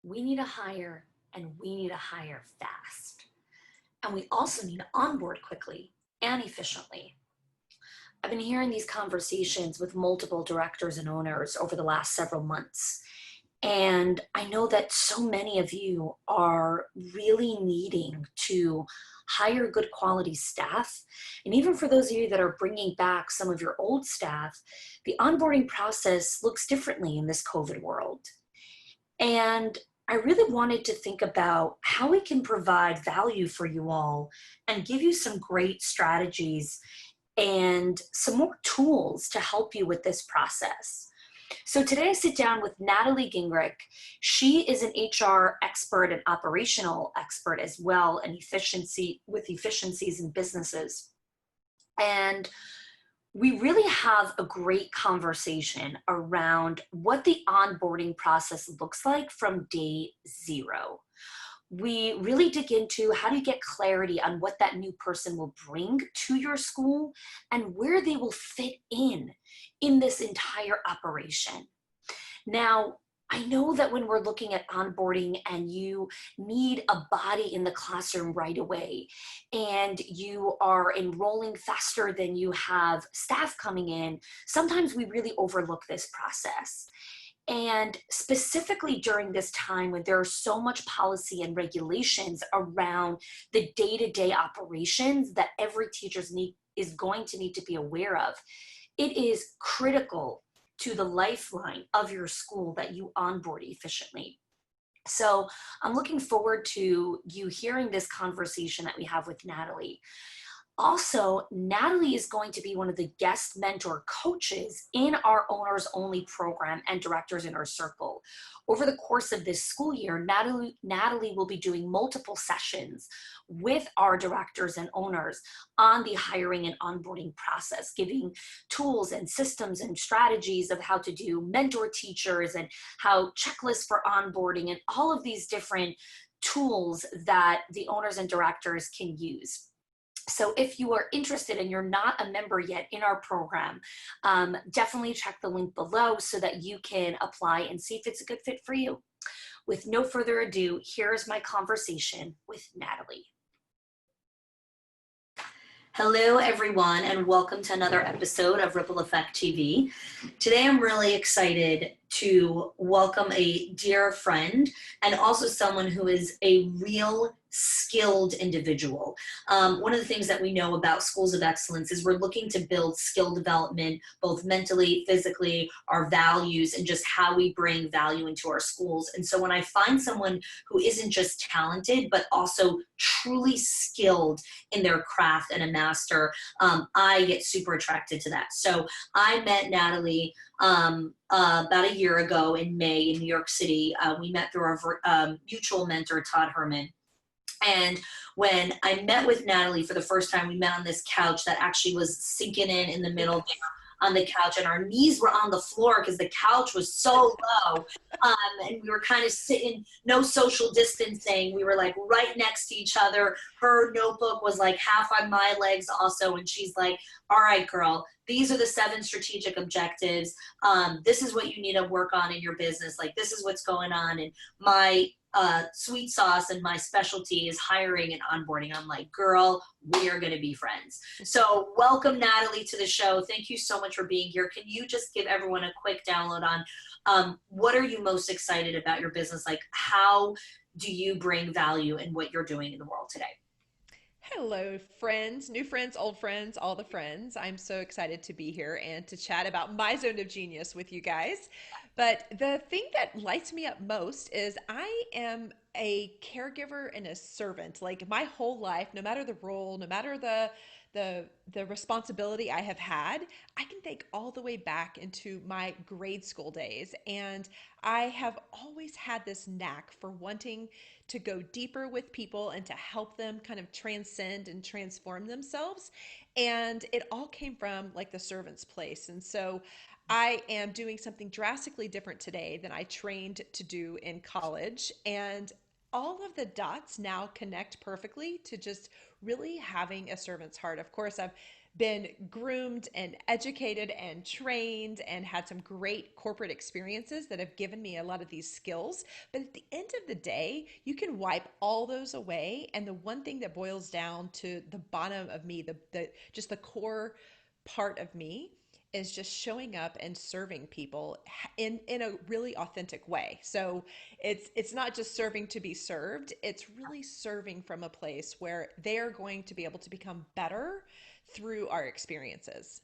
we need to hire and we need to hire fast. And we also need to onboard quickly and efficiently. I've been hearing these conversations with multiple directors and owners over the last several months. And I know that so many of you are really needing to hire good quality staff. And even for those of you that are bringing back some of your old staff, the onboarding process looks differently in this COVID world. And I really wanted to think about how we can provide value for you all and give you some great strategies and some more tools to help you with this process. So today I sit down with Natalie Gingrich. She is an HR expert and operational expert as well, and efficiencies in businesses. And we really have a great conversation around what the onboarding process looks like from day zero. We really dig into how do you get clarity on what that new person will bring to your school and where they will fit in this entire operation. Now, I know that when we're looking at onboarding and you need a body in the classroom right away, and you are enrolling faster than you have staff coming in, sometimes we really overlook this process. And specifically during this time when there are so much policy and regulations around the day-to-day operations that every is going to need to be aware of, it is critical to the lifeline of your school that you onboard efficiently. So I'm looking forward to you hearing this conversation that we have with Natalie. Also, Natalie is going to be one of the guest mentor coaches in our Owners Only program and Directors Inner Circle. Over the course of this school year, Natalie will be doing multiple sessions with our directors and owners on the hiring and onboarding process, giving tools and systems and strategies of how to do mentor teachers and how checklists for onboarding and all of these different tools that the owners and directors can use. So if you are interested and you're not a member yet in our program, definitely check the link below so that you can apply and see if it's a good fit for you. With no further ado, here's my conversation with Natalie. Hello, everyone, and welcome to another episode of Ripple Effect TV. Today, I'm really excited to welcome a dear friend and also someone who is a real skilled individual. One of the things that we know about schools of excellence is we're looking to build skill development, both mentally, physically, our values, and just how we bring value into our schools. And so when I find someone who isn't just talented, but also truly skilled in their craft and a master, I get super attracted to that. So I met Natalie about a year ago in May in New York City. We met through our mutual mentor, Todd Herman. And when I met with Natalie for the first time, we met on this couch that actually was sinking in the middle there on the couch, and our knees were on the floor because the couch was so low. And we were kind of sitting, no social distancing. We were like right next to each other. Her notebook was like half on my legs also. And she's like, all right, girl, these are the 7 strategic objectives. This is what you need to work on in your business. Like, this is what's going on. And my sweet sauce and my specialty is hiring and onboarding. I'm like, girl, we are going to be friends. So welcome, Natalie, to the show. Thank you so much for being here. Can you just give everyone a quick download on what are you most excited about your business? Like, how do you bring value in what you're doing in the world today? Hello, friends, new friends, old friends, all the friends. I'm so excited to be here and to chat about my zone of genius with you guys. But the thing that lights me up most is I am a caregiver and a servant. Like my whole life, no matter the role, no matter the responsibility I have had, I can think all the way back into my grade school days. And I have always had this knack for wanting to go deeper with people and to help them kind of transcend and transform themselves. And it all came from like the servant's place. And so I am doing something drastically different today than I trained to do in college. And all of the dots now connect perfectly to just really having a servant's heart. Of course, I've been groomed and educated and trained and had some great corporate experiences that have given me a lot of these skills. But at the end of the day, you can wipe all those away. And the one thing that boils down to the bottom of me, the just the core part of me is just showing up and serving people in a really authentic way. So it's not just serving to be served, it's really serving from a place where they're going to be able to become better through our experiences.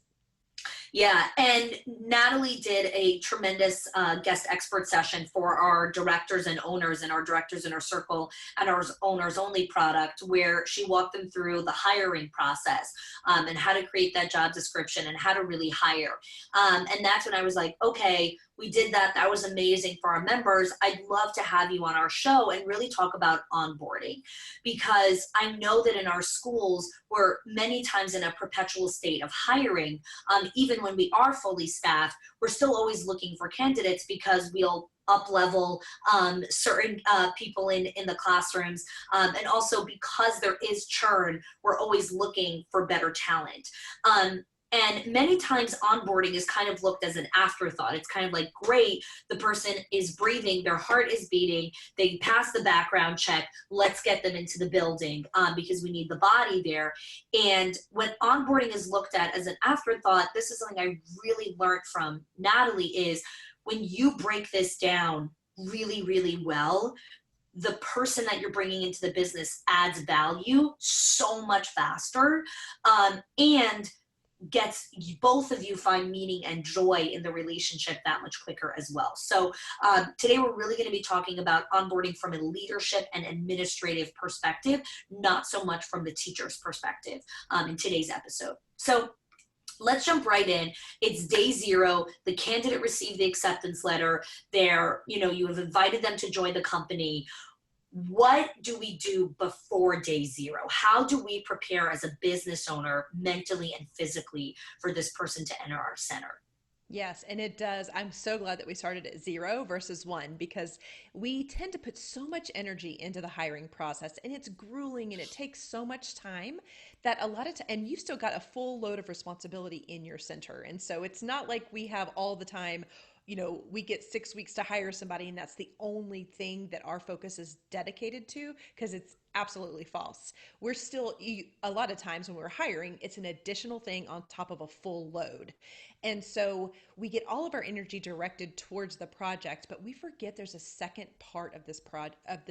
Yeah, and Natalie did a tremendous guest expert session for our directors and owners and our directors in our circle and our owners only product, where she walked them through the hiring process, and how to create that job description and how to really hire. And that's when I was like, okay, we did that. That was amazing for our members. I'd love to have you on our show and really talk about onboarding, because I know that in our schools, we're many times in a perpetual state of hiring. Even when we are fully staffed, we're still always looking for candidates because we'll up level certain people in the classrooms, and also because there is churn, we're always looking for better talent. And many times onboarding is kind of looked as an afterthought. It's kind of like, great, the person is breathing, their heart is beating, they pass the background check, let's get them into the building, because we need the body there. And when onboarding is looked at as an afterthought, this is something I really learned from Natalie, is when you break this down really, really well, the person that you're bringing into the business adds value so much faster, and gets both of you find meaning and joy in the relationship that much quicker as well. So today we're really going to be talking about onboarding from a leadership and administrative perspective, not so much from the teacher's perspective, in today's episode. So let's jump right in. It's day zero. The candidate received the acceptance letter. You have invited them to join the company. What do we do before day zero? How do we prepare as a business owner mentally and physically for this person to enter our center? Yes, and it does. I'm so glad that we started at 0 versus 1, because we tend to put so much energy into the hiring process, and it's grueling and it takes so much time that a lot of time, and you've still got a full load of responsibility in your center. And so it's not like we have all the time. We get 6 weeks to hire somebody and that's the only thing that our focus is dedicated to, because it's absolutely false. We're still, a lot of times when we're hiring, it's an additional thing on top of a full load. And so we get all of our energy directed towards the project, but we forget there's a second part of this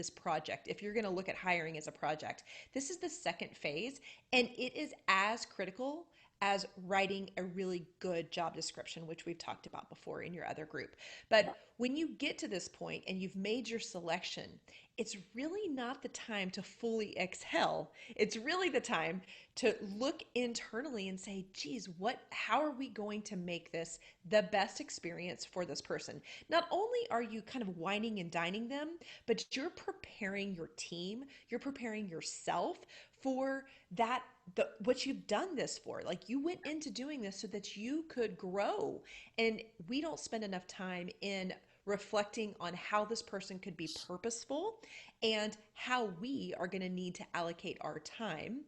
project. If you're going to look at hiring as a project, this is the second phase, and it is as critical as writing a really good job description, which we've talked about before in your other group. But when you get to this point and you've made your selection, it's really not the time to fully exhale. It's really the time to look internally and say, geez, how are we going to make this the best experience for this person? Not only are you kind of wining and dining them, but you're preparing your team, you're preparing yourself for what you've done this for. Like, you went into doing this so that you could grow. And we don't spend enough time in reflecting on how this person could be purposeful and how we are going to need to allocate our time,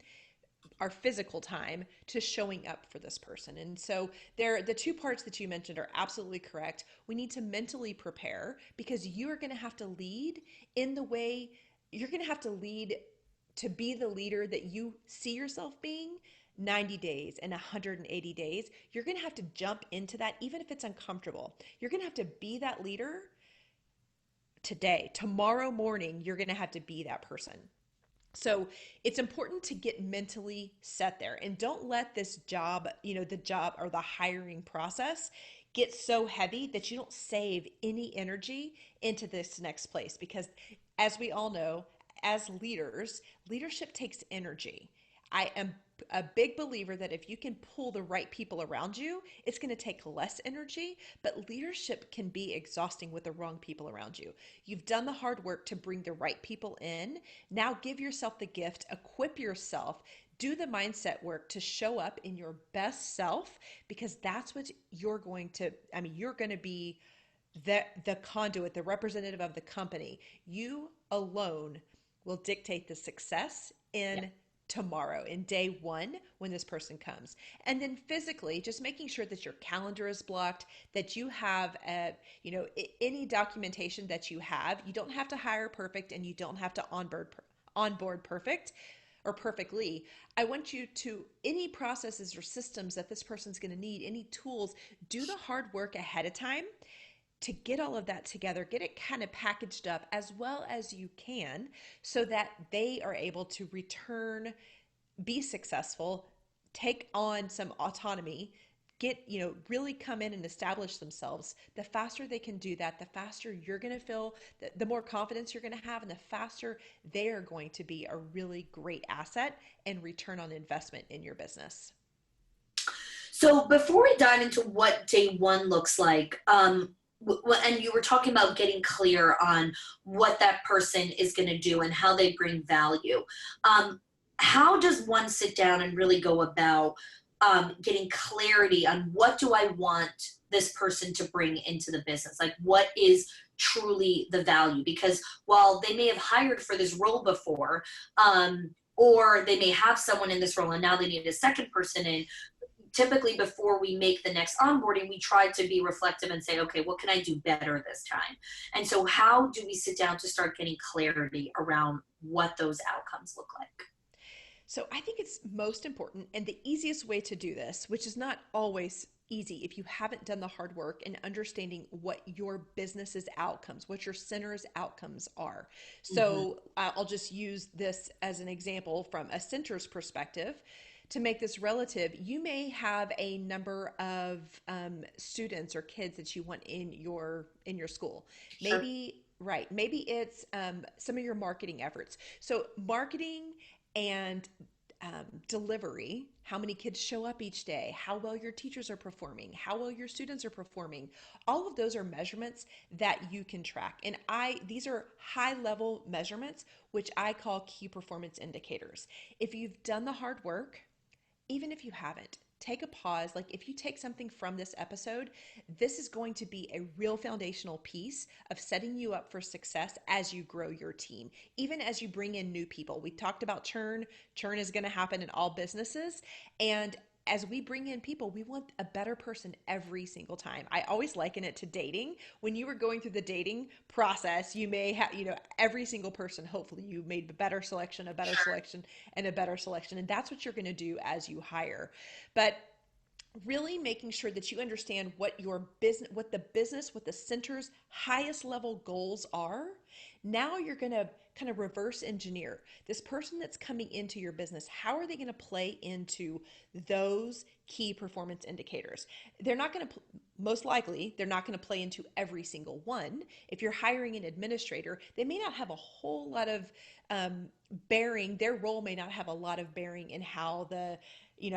our physical time, to showing up for this person. And so the two parts that you mentioned are absolutely correct. We need to mentally prepare, because you are going to have to lead in the way you're going to have to lead to be the leader that you see yourself being 90 days and 180 days. You're going to have to jump into that, even if it's uncomfortable. You're going to have to be that leader today. Tomorrow morning, you're going to have to be that person. So it's important to get mentally set there, and don't let this job, the job or the hiring process, get so heavy that you don't save any energy into this next place. Because as we all know, as leaders, leadership takes energy. I am a big believer that if you can pull the right people around you, it's going to take less energy, but leadership can be exhausting with the wrong people around you. You've done the hard work to bring the right people in. Now give yourself the gift, equip yourself, do the mindset work to show up in your best self, because that's what you're going to be the conduit, the representative of the company. You alone will dictate the success Yeah. in tomorrow in day one when this person comes. And then physically, just making sure that your calendar is blocked, that you have any documentation that you have. You don't have to hire perfect, and you don't have to onboard perfect or perfectly. I want you to, any processes or systems that this person's going to need, any tools, do the hard work ahead of time to get all of that together, get it kind of packaged up as well as you can so that they are able to return, be successful, take on some autonomy, get, really come in and establish themselves. The faster they can do that, the faster you're going to feel, the more confidence you're going to have, and the faster they are going to be a really great asset and return on investment in your business. So before we dive into what day one looks like, and you were talking about getting clear on what that person is going to do and how they bring value. How does one sit down and really go about getting clarity on what do I want this person to bring into the business? Like, what is truly the value? Because while they may have hired for this role before, or they may have someone in this role and now they need a second person in, typically before we make the next onboarding, we try to be reflective and say, okay, what can I do better this time? And so how do we sit down to start getting clarity around what those outcomes look like? So I think it's most important, and the easiest way to do this, which is not always easy if you haven't done the hard work in understanding what your business's outcomes, what your center's outcomes are. Mm-hmm. So I'll just use this as an example from a center's perspective. To make this relative, you may have a number of students or kids that you want in your school. Sure. Maybe right, maybe it's some of your marketing efforts. So marketing and delivery, how many kids show up each day, how well your teachers are performing, how well your students are performing. All of those are measurements that you can track. And these are high level measurements, which I call key performance indicators. If you've done the hard work, even if you haven't, take a pause. Like, if you take something from this episode, this is going to be a real foundational piece of setting you up for success as you grow your team, even as you bring in new people. We talked about churn. Churn is going to happen in all businesses. And as we bring in people, we want a better person every single time. I always liken it to dating. When you were going through the dating process, you may have, every single person, hopefully you made a better selection, a better Sure. selection, and a better selection. And that's what you're going to do as you hire. But really making sure that you understand what what the center's highest level goals are. Now you're going to kind of reverse engineer this person that's coming into your business. How are they going to play into those key performance indicators? They're not going to, most likely, they're not going to play into every single one. If you're hiring an administrator, they may not have a whole lot of bearing. Their role may not have a lot of bearing in how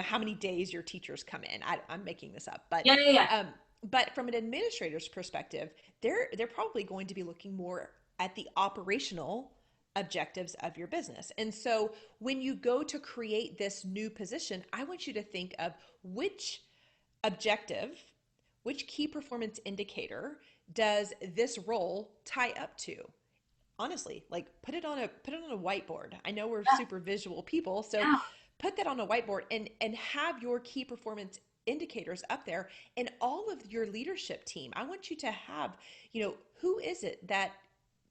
how many days your teachers come in. I'm making this up, Yeah, yeah, yeah. but from an administrator's perspective, they're probably going to be looking more at the operational objectives of your business. And so when you go to create this new position, I want you to think of which objective, which key performance indicator does this role tie up to? Honestly, like, put it on a whiteboard. I know we're Yeah, super visual people, so yeah. put that on a whiteboard and have your key performance indicators up there. And all of your leadership team, I want you to have, who is it that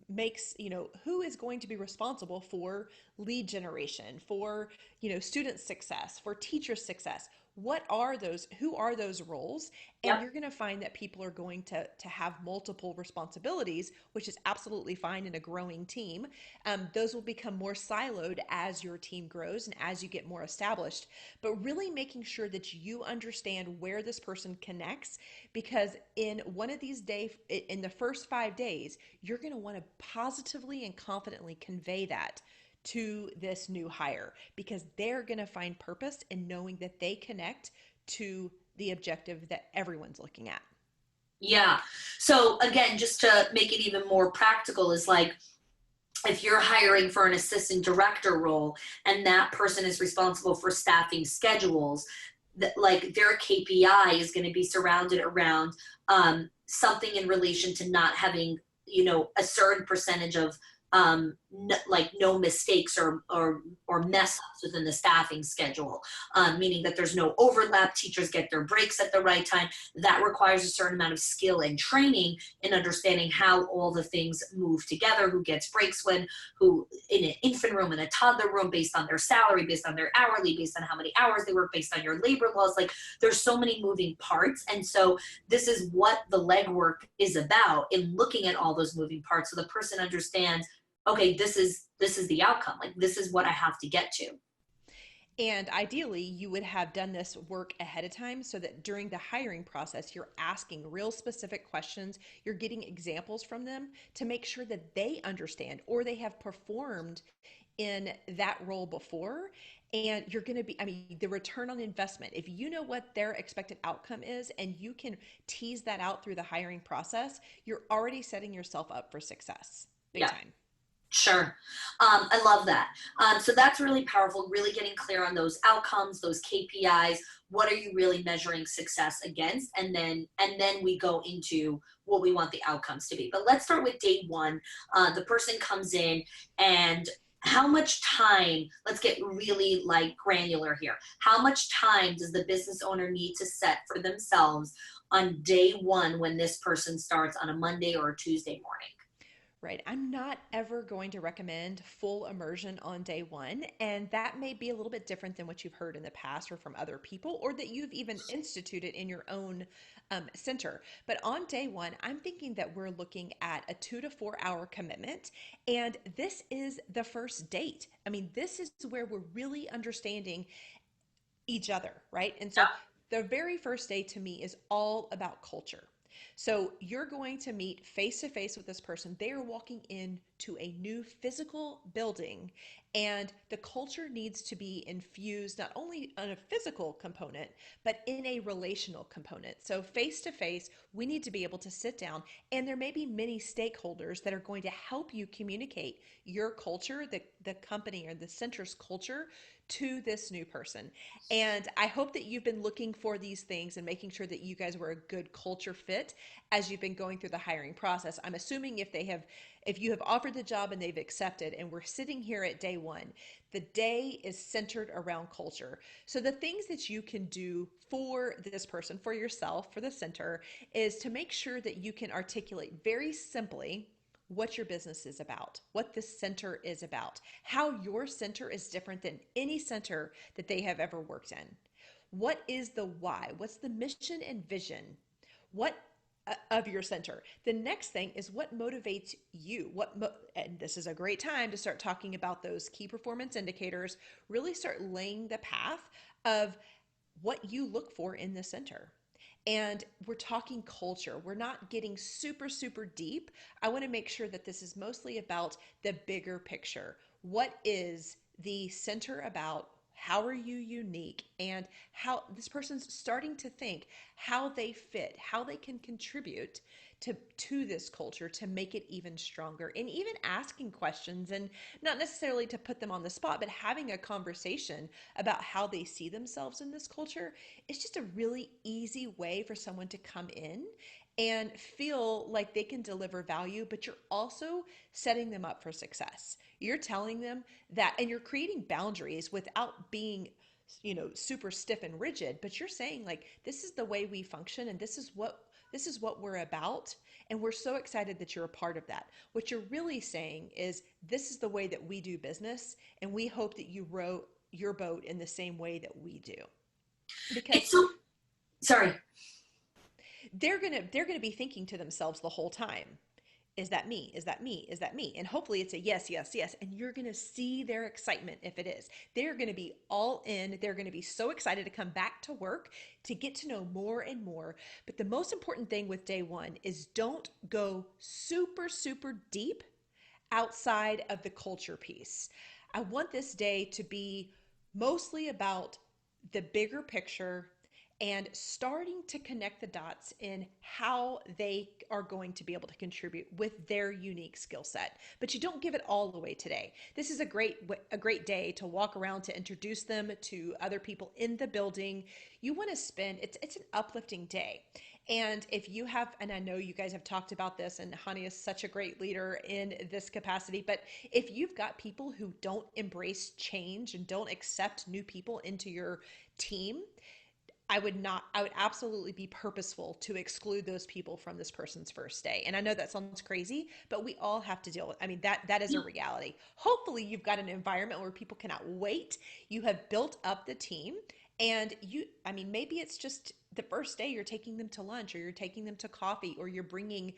makes, who is going to be responsible for lead generation, for, student success, for teacher success? What are those, who are those roles? And Yep. you're going to find that people are going to have multiple responsibilities, which is absolutely fine in a growing team. Those will become more siloed as your team grows and as you get more established. But really making sure that you understand where this person connects, because in one of these days, in the first 5 days, you're going to want to positively and confidently convey that to this new hire, because they're going to find purpose in knowing that they connect to the objective that everyone's looking at. Yeah. So again, just to make it even more practical, is like, if you're hiring for an assistant director role and that person is responsible for staffing schedules, that, like, their KPI is going to be surrounded around something in relation to not having, a certain percentage of like no mistakes or mess ups within the staffing schedule, meaning that there's no overlap. Teachers get their breaks at the right time. That requires a certain amount of skill and training in understanding how all the things move together, who gets breaks when, who in an infant room and a toddler room, based on their salary, based on their hourly, based on how many hours they work, based on your labor laws. Like there's so many moving parts. And so this is what the legwork is about, in looking at all those moving parts so the person understands, okay, this is the outcome. Like this is what I have to get to. And ideally, you would have done this work ahead of time so that during the hiring process, you're asking real specific questions. You're getting examples from them to make sure that they understand or they have performed in that role before. And you're going to be, I mean, the return on investment, if you know what their expected outcome is and you can tease that out through the hiring process, you're already setting yourself up for success big Yeah. time. Sure. I love that. So that's really powerful, really getting clear on those outcomes, those KPIs. What are you really measuring success against? And then we go into what we want the outcomes to be. But let's start with day one. The person comes in, and how much time, let's get really like granular here. How much time does the business owner need to set for themselves on day one when this person starts on a Monday or a Tuesday morning? Right. I'm not ever going to recommend full immersion on day one. And that may be a little bit different than what you've heard in the past or from other people, or that you've even instituted in your own center. But on day one, I'm thinking that we're looking at a 2 to 4 hour commitment. And this is the first date. I mean, this is where we're really understanding each other, right? And so the very first day to me is all about culture. So you're going to meet face to face with this person. They are walking into a new physical building, and the culture needs to be infused not only on a physical component, but in a relational component. So face to face, we need to be able to sit down, and there may be many stakeholders that are going to help you communicate your culture, the company or the center's culture to this new person. And I hope that you've been looking for these things and making sure that you guys were a good culture fit as you've been going through the hiring process. I'm assuming if you have offered the job and they've accepted and we're sitting here at day one, the day is centered around culture. So the things that you can do for this person, for yourself, for the center, is to make sure that you can articulate very simply what your business is about, what the center is about, how your center is different than any center that they have ever worked in. What is the why? What's the mission and vision? What of your center? The next thing is what motivates you. And this is a great time to start talking about those key performance indicators, really start laying the path of what you look for in the center. And we're talking culture. We're not getting super, super deep. I want to make sure that this is mostly about the bigger picture. What is the center about? How are you unique? And how this person's starting to think how they fit, how they can contribute to this culture to make it even stronger. And even asking questions, and not necessarily to put them on the spot, but having a conversation about how they see themselves in this culture. It's just a really easy way for someone to come in and feel like they can deliver value, but you're also setting them up for success. You're telling them that, and you're creating boundaries without being, super stiff and rigid, but you're saying like, this is the way we function and this is what we're about. And we're so excited that you're a part of that. What you're really saying is, this is the way that we do business, and we hope that you row your boat in the same way that we do. Because It's so, sorry. they're gonna be thinking to themselves the whole time, is that me? Is that me? Is that me? And hopefully it's a yes, yes, yes. And you're going to see their excitement if it is. They're going to be all in. They're going to be so excited to come back to work, to get to know more and more. But the most important thing with day one is, don't go super, super deep outside of the culture piece. I want this day to be mostly about the bigger picture and starting to connect the dots in how they are going to be able to contribute with their unique skill set. But you don't give it all away today. This is a great day to walk around, to introduce them to other people in the building. You want to spend, it's an uplifting day. And if you have, and I know you guys have talked about this, and Hani is such a great leader in this capacity, but if you've got people who don't embrace change and don't accept new people into your team, I would absolutely be purposeful to exclude those people from this person's first day. And I know that sounds crazy, but we all have to deal with, I mean, that is a reality. Hopefully you've got an environment where people cannot wait. You have built up the team and I mean, maybe it's just the first day you're taking them to lunch or you're taking them to coffee or you're bringing,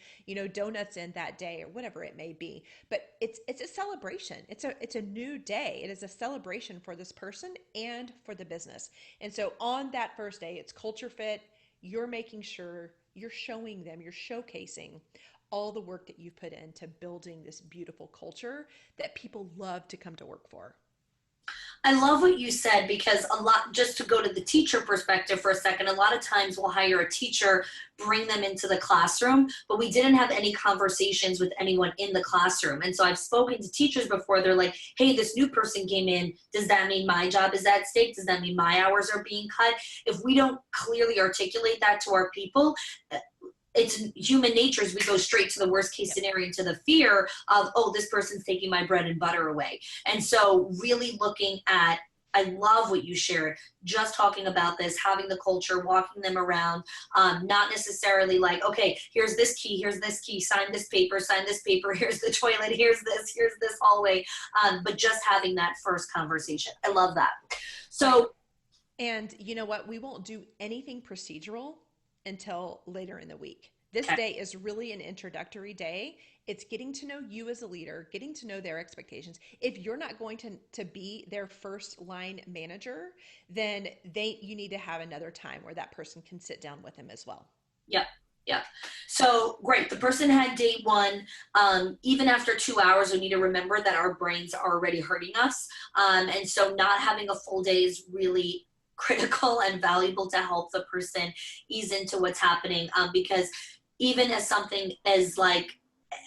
donuts in that day or whatever it may be. But it's a celebration. It's a new day. It is a celebration for this person and for the business. And so on that first day, it's culture fit. You're making sure you're showing them, you're showcasing all the work that you've put into building this beautiful culture that people love to come to work for. I love what you said because a lot, just to go to the teacher perspective for a second, a lot of times we'll hire a teacher, bring them into the classroom, but we didn't have any conversations with anyone in the classroom. And so I've spoken to teachers before. They're like, hey, this new person came in. Does that mean my job is at stake? Does that mean my hours are being cut? If we don't clearly articulate that to our people, it's human nature is we go straight to the worst case Yep. scenario, to the fear of, oh, this person's taking my bread and butter away. And so really looking at, I love what you shared, just talking about this, having the culture, walking them around, not necessarily like, okay, here's this key, sign this paper, here's the toilet, here's this hallway, but just having that first conversation. I love that. Right. So And you know what? We won't do anything procedural until later in the week. This okay, day is really an introductory day. It's getting to know you as a leader, getting to know their expectations. If you're not going to be their first line manager, then you need to have another time where that person can sit down with them as well. yeah, yeah. So great. The person had day one. Even after 2 hours, we need to remember that our brains are already hurting us. And so not having a full day is really critical and valuable to help the person ease into what's happening. Because even as something as like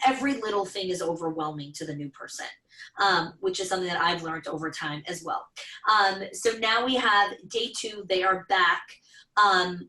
every little thing is overwhelming to the new person, which is something that I've learned over time as well. So now we have day two. They are back. Um,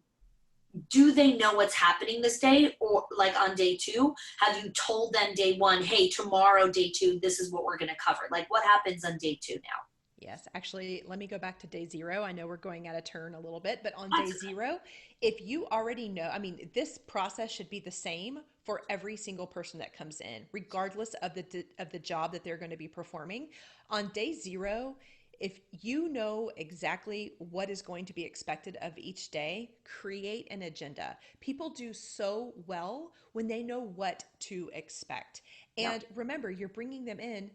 do they know what's happening this day, or like on day two have you told them day one, hey, tomorrow day two, this is what we're going to cover? Like what happens on day two now? Yes, actually, let me go back to day zero. I know we're going out of turn a little bit, but on day That's zero, if you already know, I mean, this process should be the same for every single person that comes in, regardless of the job that they're going to be performing. On day zero, if you know exactly what is going to be expected of each day, create an agenda. People do so well when they know what to expect. yeah, And remember, you're bringing them in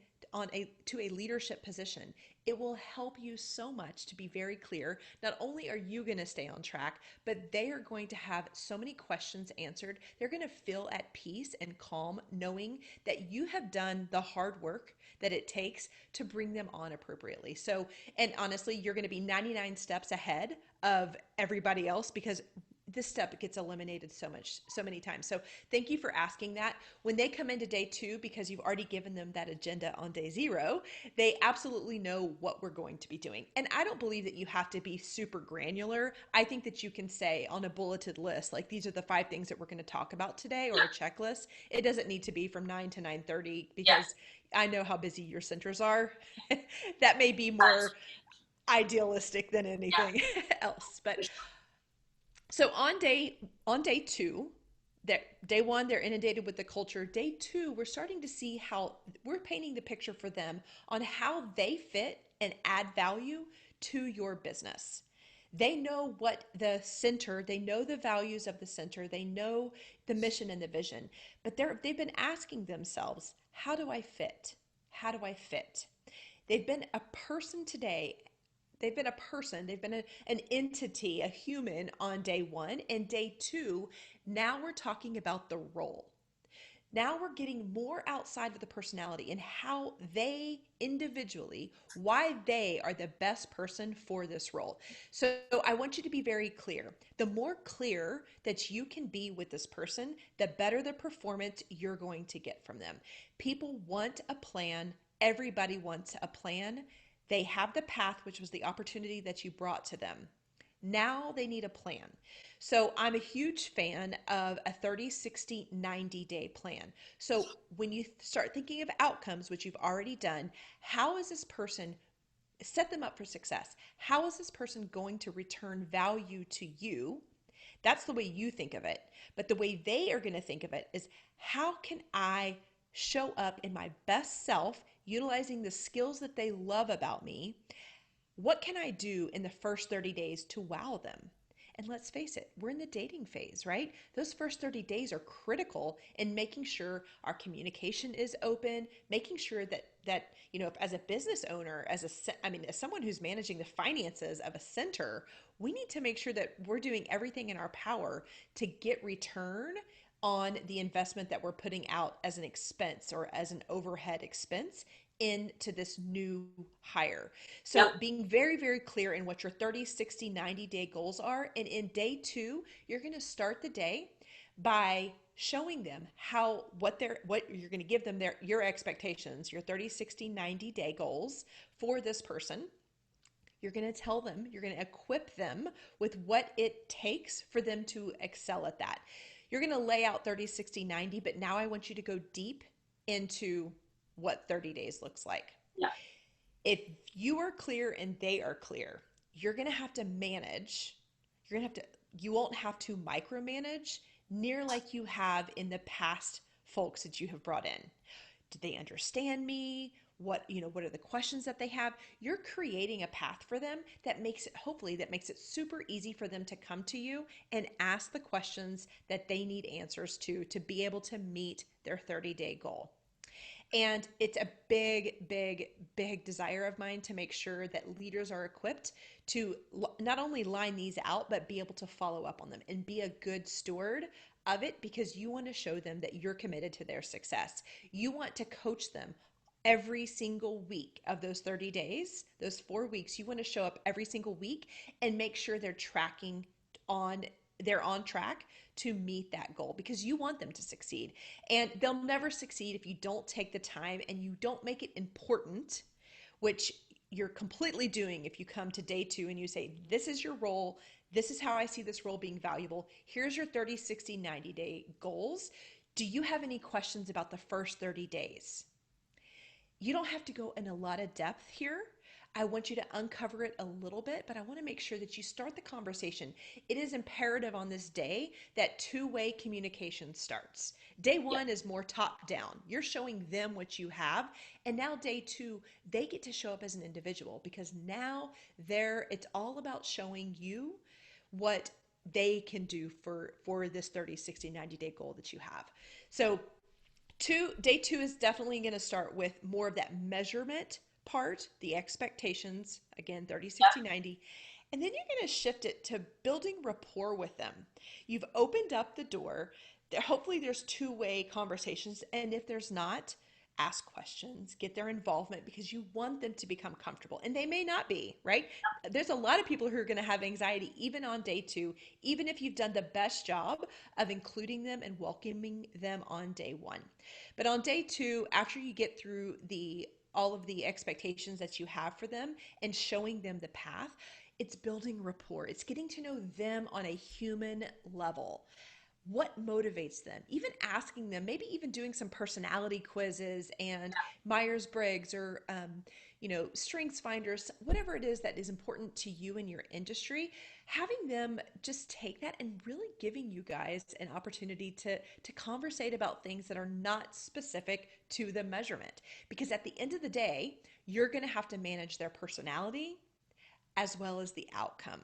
to a leadership position. It will help you so much to be very clear. Not only are you going to stay on track, but they are going to have so many questions answered. They're going to feel at peace and calm knowing that you have done the hard work that it takes to bring them on appropriately. So, and honestly, you're going to be 99 steps ahead of everybody else because this step gets eliminated so many times. So thank you for asking that. When they come into day two, because you've already given them that agenda on day zero, they absolutely know what we're going to be doing. And I don't believe that you have to be super granular. I think that you can say on a bulleted list, like these are the 5 things that we're going to talk about today, or yeah, a checklist. It doesn't need to be from 9 to 9:30 yeah, because I know how busy your centers are. That may be more absolutely, idealistic than yeah, anything else. But for sure. so on day two, day one they're inundated with the culture. Day two, we're starting to see how we're painting the picture for them on how they fit and add value to your business. They know what the center, they know the values of the center, they know the mission and the vision, but they've been asking themselves, how do I fit? How do I fit? They've been a person today. They've been a person, they've been an entity, a human on day one. And day two, now we're talking about the role. Now we're getting more outside of the personality and how they individually, why they are the best person for this role. So I want you to be very clear. The more clear that you can be with this person, the better the performance you're going to get from them. People want a plan. Everybody wants a plan. They have the path, which was the opportunity that you brought to them. Now they need a plan. So I'm a huge fan of a 30, 60, 90-day plan. So when you start thinking of outcomes, which you've already done, how is this person set them up for success? How is this person going to return value to you? That's the way you think of it. But the way they are going to think of it is, how can I show up in my best self, utilizing the skills that they love about me? What can I do in the first 30 days to wow them? And let's face it, we're in the dating phase, right? Those first 30 days are critical in making sure our communication is open, making sure that if, as a business owner, as someone who's managing the finances of a center, we need to make sure that we're doing everything in our power to get return on the investment that we're putting out as an expense or as an overhead expense into this new hire. So Yep. being very, very clear in what your 30, 60, 90-day goals are. And in day two, you're going to start the day by showing them what you're going to give them your expectations, your 30, 60, 90-day goals for this person. You're going to tell them, you're going to equip them with what it takes for them to excel at that. You're going to lay out 30, 60, 90, but now I want you to go deep into what 30 days looks like. Yep. If you are clear and they are clear, you're going to have to manage. You won't have to micromanage near like you have in the past folks that you have brought in. Did they understand me? What are the questions that they have? You're creating a path for them that makes it super easy for them to come to you and ask the questions that they need answers to be able to meet their 30-day goal. And it's a big, big, big desire of mine to make sure that leaders are equipped to not only line these out, but be able to follow up on them and be a good steward of it, because you want to show them that you're committed to their success. You want to coach them every single week of those 30 days, those 4 weeks. You want to show up every single week and make sure they're on track to meet that goal, because you want them to succeed. And they'll never succeed if you don't take the time and you don't make it important, which you're completely doing if you come to day two and you say, this is your role. This is how I see this role being valuable. Here's your 30, 60, 90-day goals. Do you have any questions about the first 30 days? You don't have to go in a lot of depth here. I want you to uncover it a little bit, but I want to make sure that you start the conversation. It is imperative on this day that two-way communication starts. Day Yep. one is more top down. You're showing them what you have. And now day two, they get to show up as an individual, because now it's all about showing you what they can do for this 30, 60, 90-day goal that you have. So day two is definitely going to start with more of that measurement part, the expectations, again, 30, 60, 90. And then you're going to shift it to building rapport with them. You've opened up the door. Hopefully there's two-way conversations. And if there's not, ask questions, get their involvement, because you want them to become comfortable. And they may not be, right? There's a lot of people who are going to have anxiety even on day two, even if you've done the best job of including them and welcoming them on day one. But on day two, after you get through all of the expectations that you have for them and showing them the path, it's building rapport. It's getting to know them on a human level. What motivates them? Even asking them, maybe even doing some personality quizzes and Myers-Briggs or Strengths Finders, whatever it is that is important to you in your industry, having them just take that and really giving you guys an opportunity to conversate about things that are not specific to the measurement. Because at the end of the day, you're going to have to manage their personality as well as the outcome.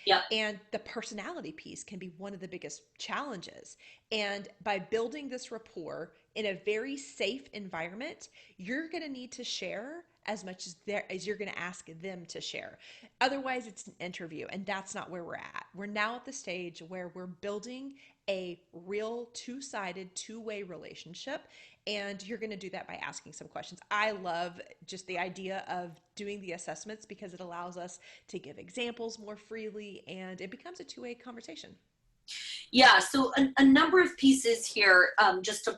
Yep. And the personality piece can be one of the biggest challenges. And by building this rapport in a very safe environment, you're going to need to share as much as you're going to ask them to share. Otherwise, it's an interview, and that's not where we're at. We're now at the stage where we're building a real two-sided, two-way relationship, and you're going to do that by asking some questions. I love just the idea of doing the assessments, because it allows us to give examples more freely, and it becomes a two-way conversation. Yeah, so a number of pieces here, just to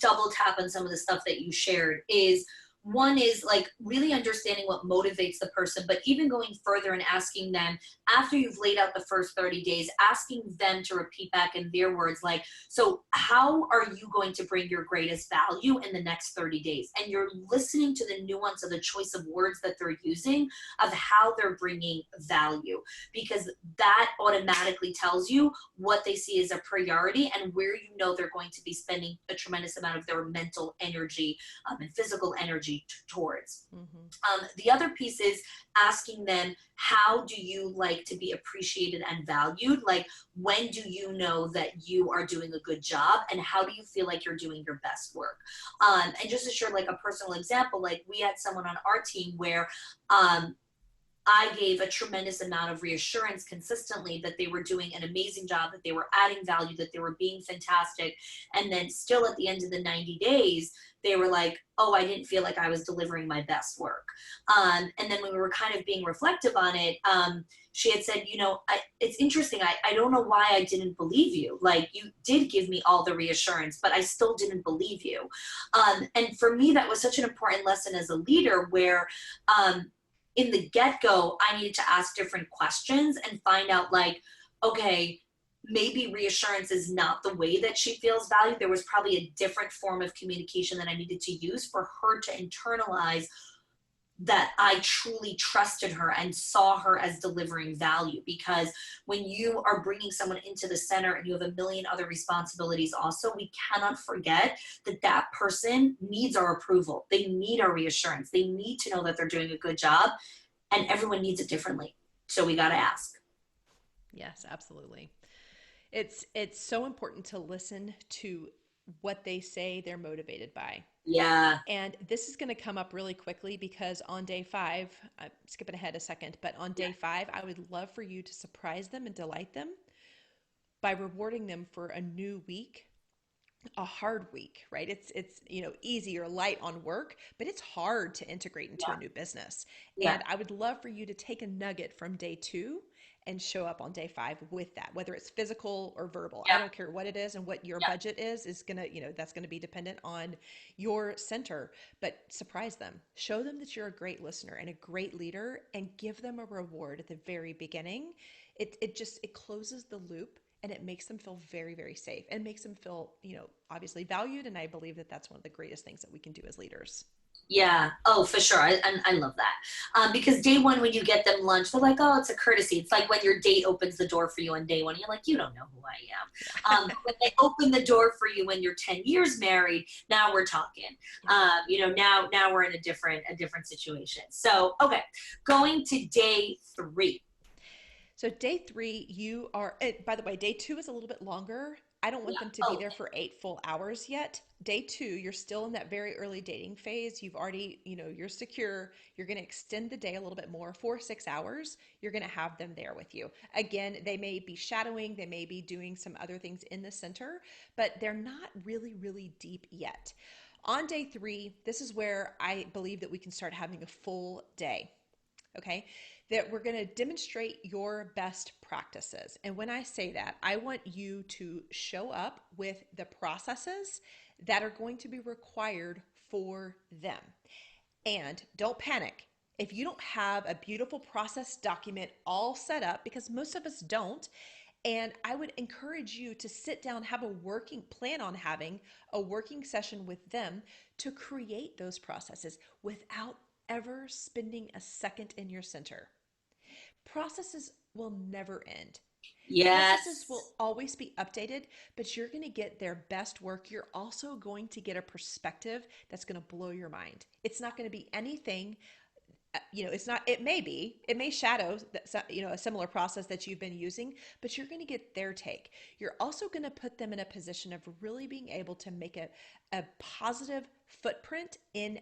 double tap on some of the stuff that you shared, is one is like really understanding what motivates the person, but even going further and asking them after you've laid out the first 30 days, asking them to repeat back in their words, like, so how are you going to bring your greatest value in the next 30 days? And you're listening to the nuance of the choice of words that they're using, of how they're bringing value, because that automatically tells you what they see as a priority and where you know they're going to be spending a tremendous amount of their mental energy and physical energy towards. Mm-hmm. The other piece is asking them, how do you like to be appreciated and valued? Like, when do you know that you are doing a good job, and how do you feel like you're doing your best work? And just to share like a personal example, like we had someone on our team where I gave a tremendous amount of reassurance consistently that they were doing an amazing job, that they were adding value, that they were being fantastic. And then still at the end of the 90 days, they were like, oh, I didn't feel like I was delivering my best work. And then when we were kind of being reflective on it, she had said, it's interesting. I don't know why I didn't believe you. Like, you did give me all the reassurance, but I still didn't believe you. And for me, that was such an important lesson as a leader where, in the get-go, I needed to ask different questions and find out, like, okay, maybe reassurance is not the way that she feels valued. There was probably a different form of communication that I needed to use for her to internalize that I truly trusted her and saw her as delivering value. Because when you are bringing someone into the center and you have a million other responsibilities also, we cannot forget that that person needs our approval. They need our reassurance. They need to know that they're doing a good job, and everyone needs it differently. So we got to ask. Yes, absolutely. It's so important to listen to what they say they're motivated by. Yeah. And this is going to come up really quickly because on day 5, I'm skipping ahead a second, but on day 5, I would love for you to surprise them and delight them by rewarding them for a new week, a hard week, right? It's easy or light on work, but it's hard to integrate into a Yeah. new business. Yeah. And I would love for you to take a nugget from day 2 and show up on day 5 with that, whether it's physical or verbal. I Yeah. don't care what it is, and what your Yeah. budget is gonna, that's gonna be dependent on your center. But surprise them, show them that you're a great listener and a great leader, and give them a reward at the very beginning. It closes the loop, and it makes them feel very, very safe, and makes them feel, obviously valued. And I believe that that's one of the greatest things that we can do as leaders. Yeah. Oh, for sure. I love that. Because day one, when you get them lunch, they're like, oh, it's a courtesy. It's like when your date opens the door for you on day one. You're like, you don't know who I am. Yeah. When they open the door for you when you're 10 years married, now we're talking. Now we're in a different situation. So, okay, going to day 3. So day 3, you are, by the way, day 2 is a little bit longer. I don't want Yeah. them to be Oh, there for 8 full hours yet. Day 2, you're still in that very early dating phase. You've already, you're secure. You're going to extend the day a little bit more, 4 6 hours. You're going to have them there with you. Again, they may be shadowing, they may be doing some other things in the center, but they're not really, really deep yet. On day 3, this is where I believe that we can start having a full day. Okay, that we're going to demonstrate your best practices. And when I say that, I want you to show up with the processes that are going to be required for them. And don't panic. If you don't have a beautiful process document all set up, because most of us don't, and I would encourage you to sit down, have a working plan on having a working session with them to create those processes without ever spending a second in your center. Processes will never end. Processes yes. will always be updated, but you're going to get their best work. You're also going to get a perspective that's going to blow your mind. It's not going to be anything, it's not, it may shadow that, a similar process that you've been using, but you're going to get their take. You're also going to put them in a position of really being able to make a positive footprint in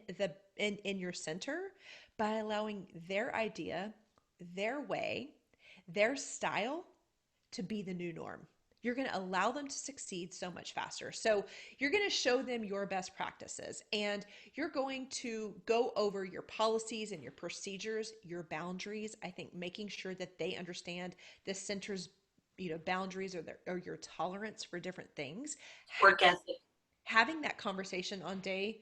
your center by allowing their idea, their way, their style to be the new norm. You're going to allow them to succeed so much faster. So, you're going to show them your best practices, and you're going to go over your policies and your procedures, your boundaries. I think making sure that they understand the center's boundaries, or your tolerance for different things. Work ethic. having that conversation on day,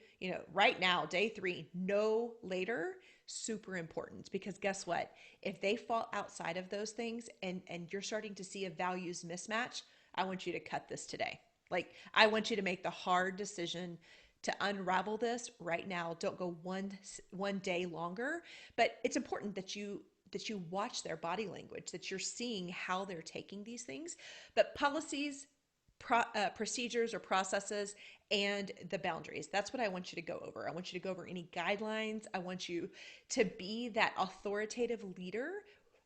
right now, day 3, no later, super important, because guess what? If they fall outside of those things and you're starting to see a values mismatch, I want you to cut this today. Like, I want you to make the hard decision to unravel this right now. Don't go one day longer, but it's important that you watch their body language, that you're seeing how they're taking these things. But policies, procedures or processes, and the boundaries. That's what I want you to go over. I want you to go over any guidelines. I want you to be that authoritative leader.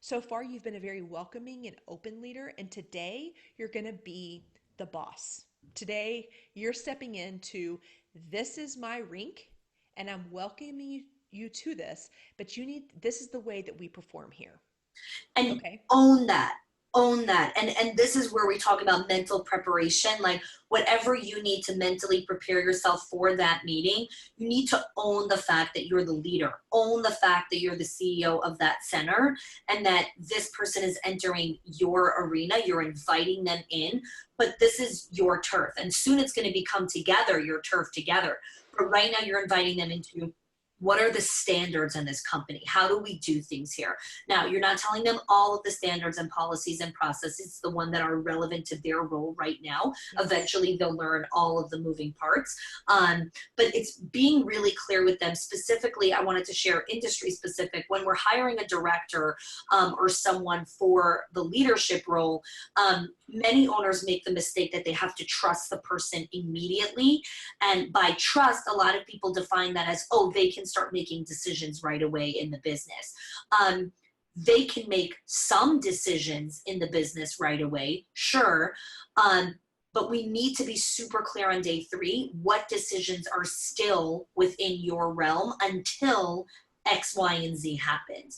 So far, you've been a very welcoming and open leader, and today you're going to be the boss. Today, you're stepping into, this is my rink, and I'm welcoming you to this, but this is the way that we perform here. And Okay. own that, own that. And this is where we talk about mental preparation. Like, whatever you need to mentally prepare yourself for that meeting, you need to own the fact that you're the leader, own the fact that you're the CEO of that center, and that this person is entering your arena, you're inviting them in, but this is your turf, and soon it's going to become together, your turf together. But right now you're inviting them into, what are the standards in this company? How do we do things here? Now, you're not telling them all of the standards and policies and processes, the one that are relevant to their role right now. Yes. Eventually, they'll learn all of the moving parts. But it's being really clear with them. Specifically, I wanted to share industry specific. When we're hiring a director or someone for the leadership role, many owners make the mistake that they have to trust the person immediately. And by trust, a lot of people define that as, oh, they can start making decisions right away in the business. They can make some decisions in the business right away, sure. But we need to be super clear on day 3 what decisions are still within your realm until X, Y, and Z happens.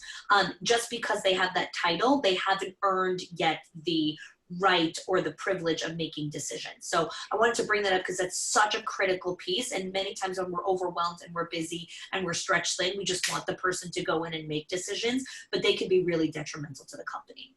Just because they have that title, they haven't earned yet the right or the privilege of making decisions. So I wanted to bring that up because that's such a critical piece. And many times when we're overwhelmed and we're busy and we're stretched thin, we just want the person to go in and make decisions, but they can be really detrimental to the company.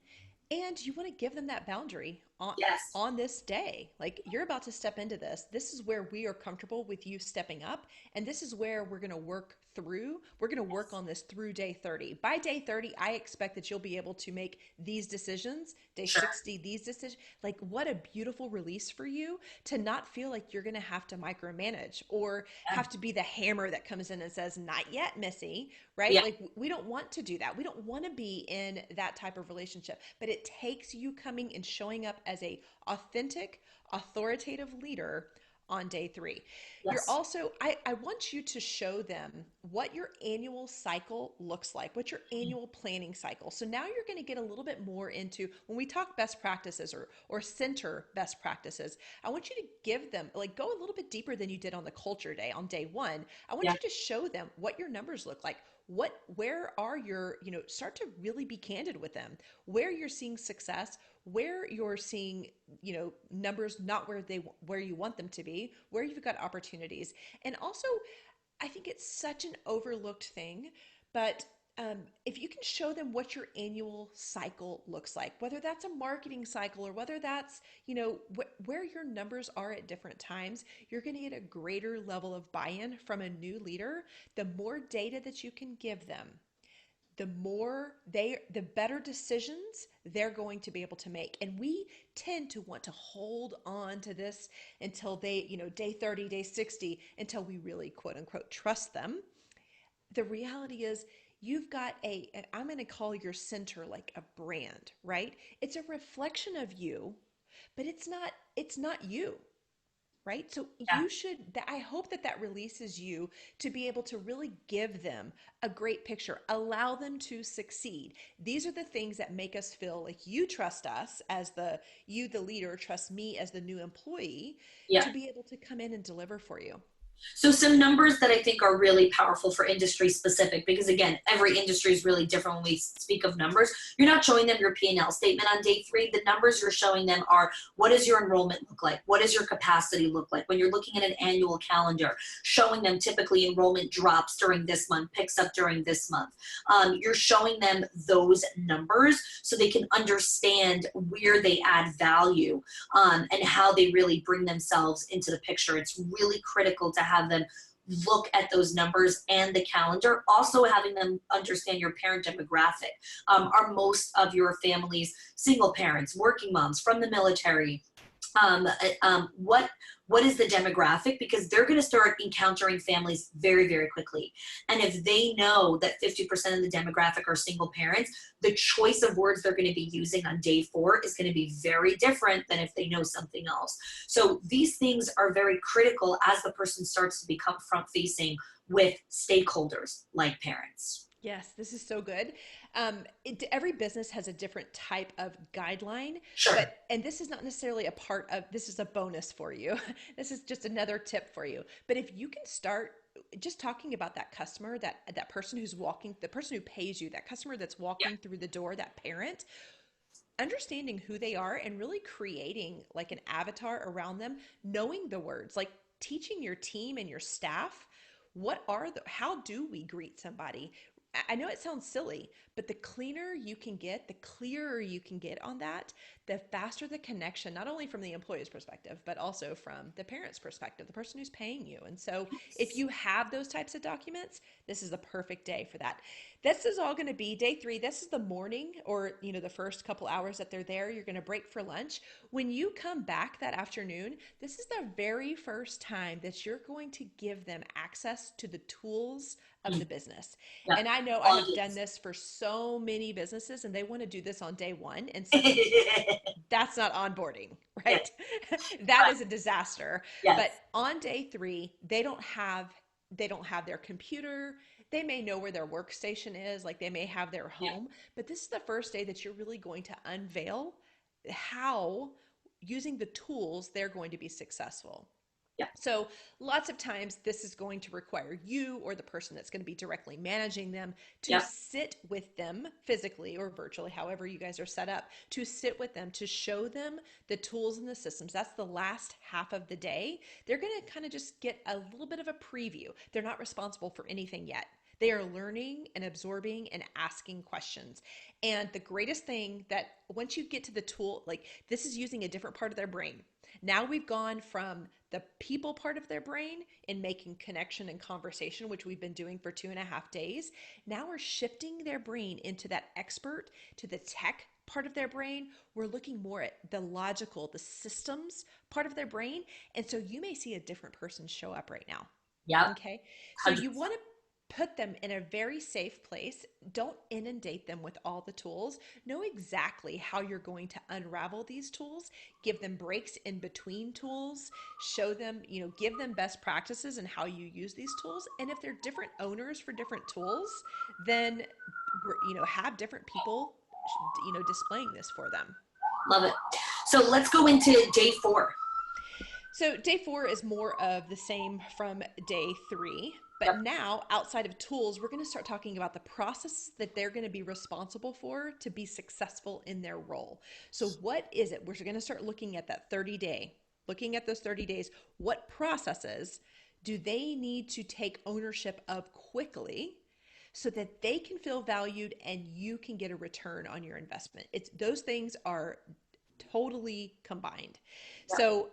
And you want to give them that boundary Yes. on this day. Like, you're about to step into this. This is where we are comfortable with you stepping up. And this is where we're going to work through. We're going to work on this through day 30. By day 30, I expect that you'll be able to make these decisions. Day Sure. 60, these decisions. Like, what a beautiful release for you to not feel like you're going to have to micromanage or Yeah. have to be the hammer that comes in and says, not yet, Missy, right? Yeah. Like, we don't want to do that. We don't want to be in that type of relationship, but it takes you coming and showing up as a authentic, authoritative leader on day 3. You're Yes. also, I want you to show them what your annual cycle looks like, what your annual planning cycle. So now you're going to get a little bit more into, when we talk best practices or center best practices, I want you to give them, like, go a little bit deeper than you did on the culture day on day 1. I want Yeah. you to show them what your numbers look like. Where are your, start to really be candid with them, where you're seeing success, where you're seeing, numbers not where you want them to be, where you've got opportunities. And also, I think it's such an overlooked thing, but if you can show them what your annual cycle looks like, whether that's a marketing cycle or whether that's, where your numbers are at different times, you're going to get a greater level of buy-in from a new leader. The more data that you can give them, the better decisions they're going to be able to make. And we tend to want to hold on to this until they, day 30, day 60, until we really, quote unquote, trust them. The reality is, you've got I'm going to call your center like a brand, right? It's a reflection of you, but it's not you, right? So Yeah. I hope that releases you to be able to really give them a great picture, allow them to succeed. These are the things that make us feel like you trust us as the leader, trust me as the new employee, Yeah. to be able to come in and deliver for you. So some numbers that I think are really powerful for industry specific, because again, every industry is really different when we speak of numbers. You're not showing them your P&L statement on day 3. The numbers you're showing them are, what does your enrollment look like? What does your capacity look like? When you're looking at an annual calendar, showing them typically enrollment drops during this month, picks up during this month. You're showing them those numbers so they can understand where they add value, and how they really bring themselves into the picture. It's really critical to have them look at those numbers and the calendar. Also having them understand your parent demographic. Are most of your families single parents, working moms, from the military? What is the demographic? Because they're going to start encountering families very, very quickly. And if they know that 50% of the demographic are single parents, the choice of words they're going to be using on day 4 is going to be very different than if they know something else. So these things are very critical as the person starts to become front facing with stakeholders like parents. Yes, this is so good. Every business has a different type of guideline, Sure. and this is not necessarily a part of, this is a bonus for you. This is just another tip for you. But if you can start just talking about that customer, that person who's walking, the person who pays you, that customer that's Yeah. walking through the door, that parent, understanding who they are and really creating like an avatar around them, knowing the words, like teaching your team and your staff how do we greet somebody? I know it sounds silly, but the cleaner you can get, the clearer you can get on that, the faster the connection, not only from the employee's perspective, but also from the parent's perspective, the person who's paying you. And so if you have those types of documents, this is the perfect day for that. This is all going to be day 3. This is the morning, or the first couple hours that they're there. You're going to break for lunch. When you come back that afternoon, this is the very first time that you're going to give them access to the tools of the business. Yeah. And I know I All have done this. this for so many businesses, and they want to do this on day 1, and suddenly that's not onboarding, Yeah. right? That is a disaster. But Yes. on day 3, they don't have their computer. They may know where their workstation is, like they may have their Yeah. home, but this is the first day that you're really going to unveil how, using the tools, they're going to be successful. Yeah. So, lots of times, this is going to require you or the person that's going to be directly managing them to Yeah. sit with them physically or virtually, however you guys are set up, to sit with them, to show them the tools and the systems. That's the last half of the day. They're going to kind of just get a little bit of a preview. They're not responsible for anything yet. They are learning and absorbing and asking questions. And the greatest thing, that once you get to the tool, like this is using a different part of their brain. Now we've gone from the people part of their brain in making connection and conversation, which we've been doing for 2.5 days. Now we're shifting their brain into that expert, to the tech part of their brain. We're looking more at the logical, the systems part of their brain. And so you may see a different person show up right now. Yeah. Okay. So you 100%. want to put them in a very safe place. Don't inundate them with all the tools. Know exactly how you're going to unravel these tools. Give them breaks in between tools. Show them, give them best practices and how you use these tools. And if they're different owners for different tools, then, have different people, displaying this for them. Love it. So let's go into day 4. So day 4 is more of the same from day 3. But Yep. now, outside of tools, we're going to start talking about the processes that they're going to be responsible for to be successful in their role. So, what is it? We're going to start looking at that 30-day, looking at those 30 days. What processes do they need to take ownership of quickly so that they can feel valued and you can get a return on your investment? Those things are totally combined. Yep. So,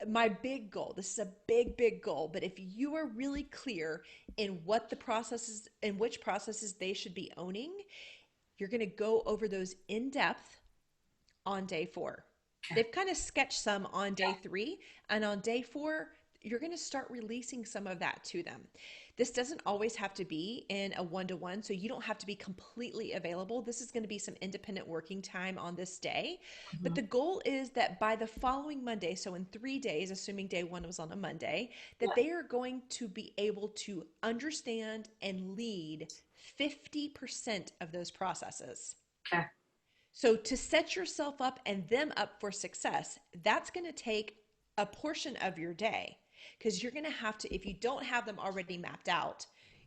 my big goal, this is a big, big goal, but if you are really clear in what the processes, in which processes they should be owning, you're going to go over those in depth on day 4. Okay. They've kind of sketched some on day 3, and on day 4, you're going to start releasing some of that to them. This doesn't always have to be in a one-to-one, so you don't have to be completely available. This is going to be some independent working time on this day. But Mm-hmm. the goal is that by the following Monday, so in 3 days, assuming day 1 was on a Monday, Yeah. that they are going to be able to understand and lead 50% of those processes. Okay. So to set yourself up and them up for success, that's going to take a portion of your day. because you're going to have to, if you don't have them already mapped out,